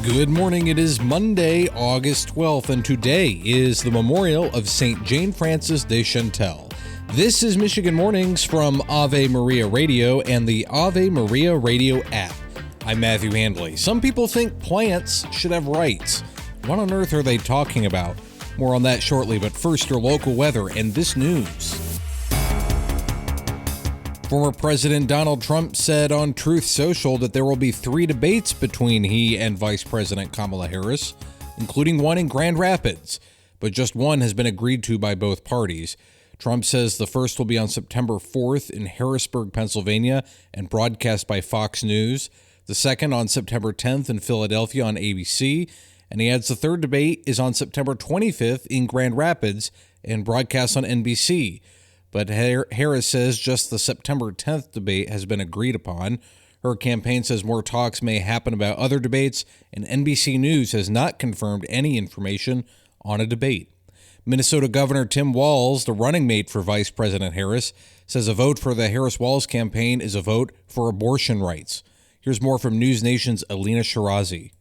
Good morning. It is Monday, August 12th, and today is the memorial of St. Jane Frances de Chantel. This is Michigan Mornings from Ave Maria Radio and the Ave Maria Radio app. I'm Matthew Handley. Some people think plants should have rights. What on earth are they talking about? More on that shortly, but first your local weather and this news. Former President Donald Trump said on Truth Social that there will be 3 debates between he and Vice President Kamala Harris, including one in Grand Rapids, but just one has been agreed to by both parties. Trump says the first will be on September 4th in Harrisburg, Pennsylvania, and broadcast by Fox News. The second on September 10th in Philadelphia on ABC, and he adds the third debate is on September 25th in Grand Rapids and broadcast on NBC. But Harris says just the September 10th debate has been agreed upon. Her campaign says more talks may happen about other debates, and NBC News has not confirmed any information on a debate. Minnesota Governor Tim Walz, the running mate for Vice President Harris, says a vote for the Harris-Walz campaign is a vote for abortion rights. Here's more from News Nation's Alina Shirazi.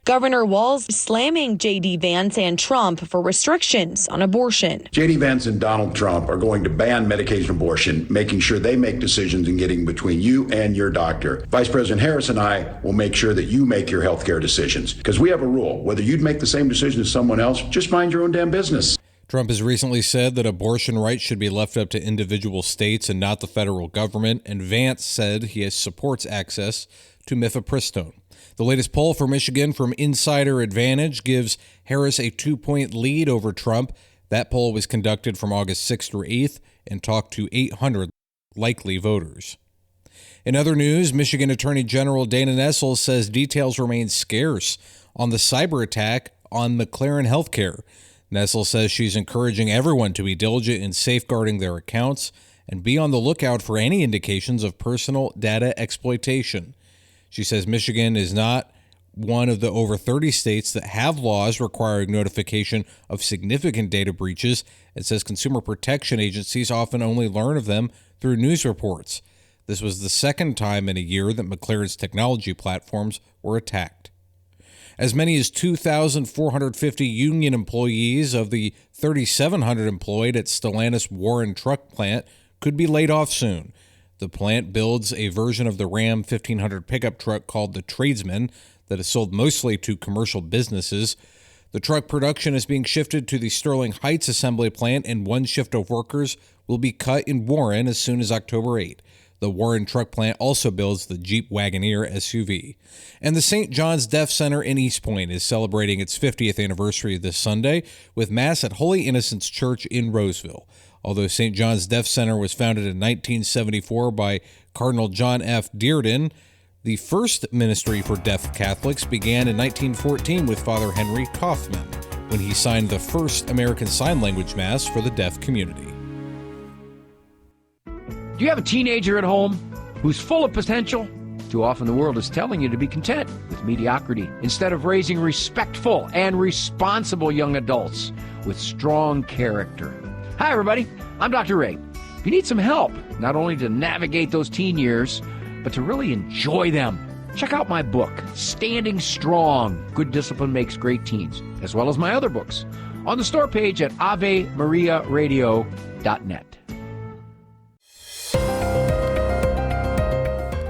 Governor Walz slamming J.D. Vance and Trump for restrictions on abortion. J.D. Vance and Donald Trump are going to ban medication abortion, making sure they make decisions in getting between you and your doctor. Vice President Harris and I will make sure that you make your health care decisions, because we have a rule. Whether you'd make the same decision as someone else, just mind your own damn business. Trump has recently said that abortion rights should be left up to individual states and not the federal government, and Vance said he supports access to mifepristone. The latest poll for Michigan from Insider Advantage gives Harris a 2-point lead over Trump. That poll was conducted from August 6th through 8th and talked to 800 likely voters. In other news, Michigan Attorney General Dana Nessel says details remain scarce on the cyber attack on McLaren Healthcare. Nessel says she's encouraging everyone to be diligent in safeguarding their accounts and be on the lookout for any indications of personal data exploitation. She says Michigan is not one of the over 30 states that have laws requiring notification of significant data breaches, and says consumer protection agencies often only learn of them through news reports. This was the second time in a year that McLaren's technology platforms were attacked. As many as 2,450 union employees of the 3,700 employed at Stellantis Warren Truck Plant could be laid off soon. The plant builds a version of the Ram 1500 pickup truck called the Tradesman that is sold mostly to commercial businesses. The truck production is being shifted to the Sterling Heights assembly plant, and one shift of workers will be cut in Warren as soon as October 8. The Warren truck plant also builds the Jeep Wagoneer SUV. And the St. John's Deaf Center in East Point is celebrating its 50th anniversary this Sunday with Mass at Holy Innocents Church in Roseville. Although St. John's Deaf Center was founded in 1974 by Cardinal John F. Dearden, the first ministry for deaf Catholics began in 1914 with Father Henry Kaufman, when he signed the first American Sign Language Mass for the deaf community. Do you have a teenager at home who's full of potential? Too often the world is telling you to be content with mediocrity instead of raising respectful and responsible young adults with strong character. Hi, everybody. I'm Dr. Ray. If you need some help, not only to navigate those teen years, but to really enjoy them, check out my book, Standing Strong, Good Discipline Makes Great Teens, as well as my other books on the store page at AveMariaRadio.net.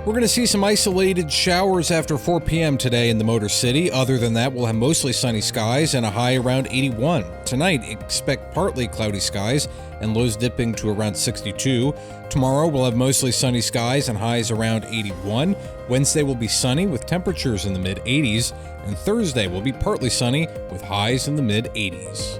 We're going to see some isolated showers after 4 p.m. today in the Motor City. Other than that, we'll have mostly sunny skies and a high around 81. Tonight, expect partly cloudy skies and lows dipping to around 62. Tomorrow, we'll have mostly sunny skies and highs around 81. Wednesday will be sunny with temperatures in the mid-80s. And Thursday will be partly sunny with highs in the mid-80s.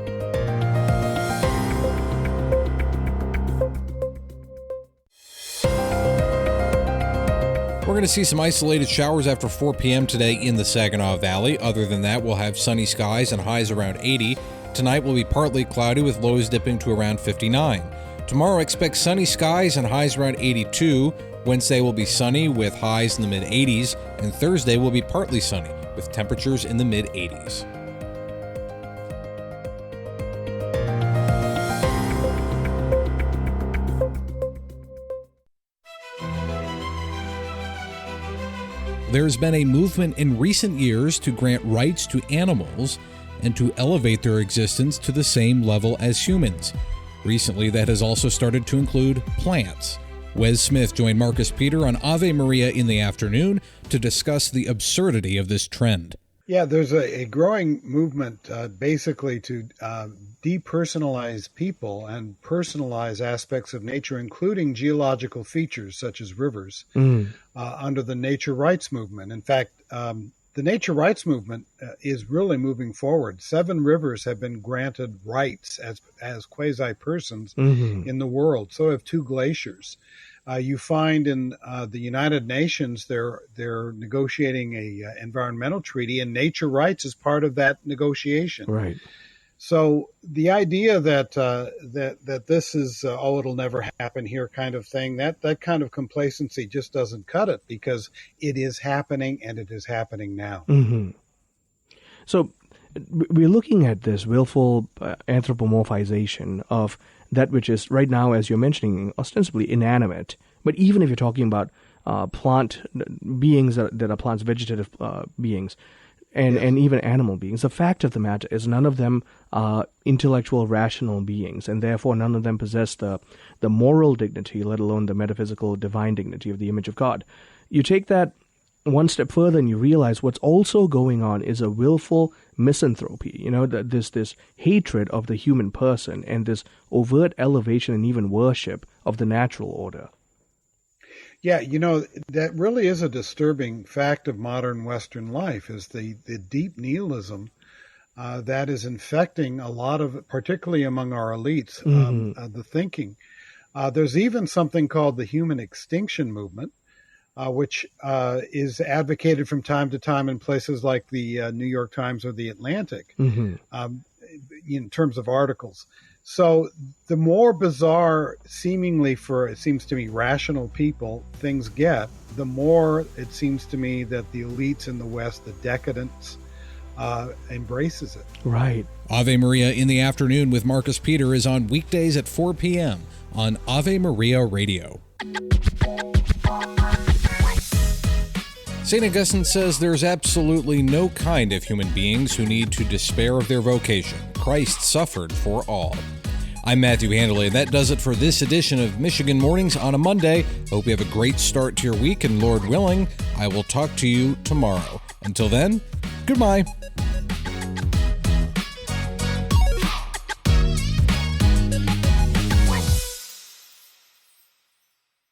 We're going to see some isolated showers after 4 p.m. today in the Saginaw Valley. Other than that, we'll have sunny skies and highs around 80. Tonight will be partly cloudy with lows dipping to around 59. Tomorrow, expect sunny skies and highs around 82. Wednesday will be sunny with highs in the mid-80s. And Thursday will be partly sunny with temperatures in the mid-80s. There's been a movement in recent years to grant rights to animals and to elevate their existence to the same level as humans. Recently, that has also started to include plants. Wes Smith joined Marcus Peter on Ave Maria in the afternoon to discuss the absurdity of this trend. Yeah, there's a growing movement basically to depersonalize people and personalize aspects of nature, including geological features such as rivers, under the nature rights movement. In fact, the nature rights movement is really moving forward. 7 rivers have been granted rights as quasi-persons in the world. So have 2 glaciers. You find in the United Nations, they're negotiating a environmental treaty, and nature rights is part of that negotiation. Right. So the idea that that this is it'll never happen here kind of thing, that kind of complacency just doesn't cut it, because it is happening, and it is happening now. Mm-hmm. So we're looking at this willful anthropomorphization of that which is right now, as you're mentioning, ostensibly inanimate. But even if you're talking about plant beings that are plants, vegetative beings, and even animal beings, the fact of the matter is none of them are intellectual, rational beings, and therefore none of them possess the moral dignity, let alone the metaphysical, divine dignity of the image of God. You take that one step further and you realize what's also going on is a willful misanthropy, this hatred of the human person and this overt elevation and even worship of the natural order. Yeah, that really is a disturbing fact of modern Western life, is the deep nihilism that is infecting a lot of, particularly among our elites, the thinking. There's even something called the human extinction movement, which is advocated from time to time in places like the New York Times or the Atlantic, in terms of articles. So the more bizarre, seemingly for, it seems to me, rational people things get, the more it seems to me that the elites in the West, the decadence, embraces it. Right. Ave Maria in the afternoon with Marcus Peter is on weekdays at 4 p.m. on Ave Maria Radio. St. Augustine says there's absolutely no kind of human beings who need to despair of their vocation. Christ suffered for all. I'm Matthew Handley, and that does it for this edition of Michigan Mornings on a Monday. Hope you have a great start to your week, and Lord willing, I will talk to you tomorrow. Until then, goodbye.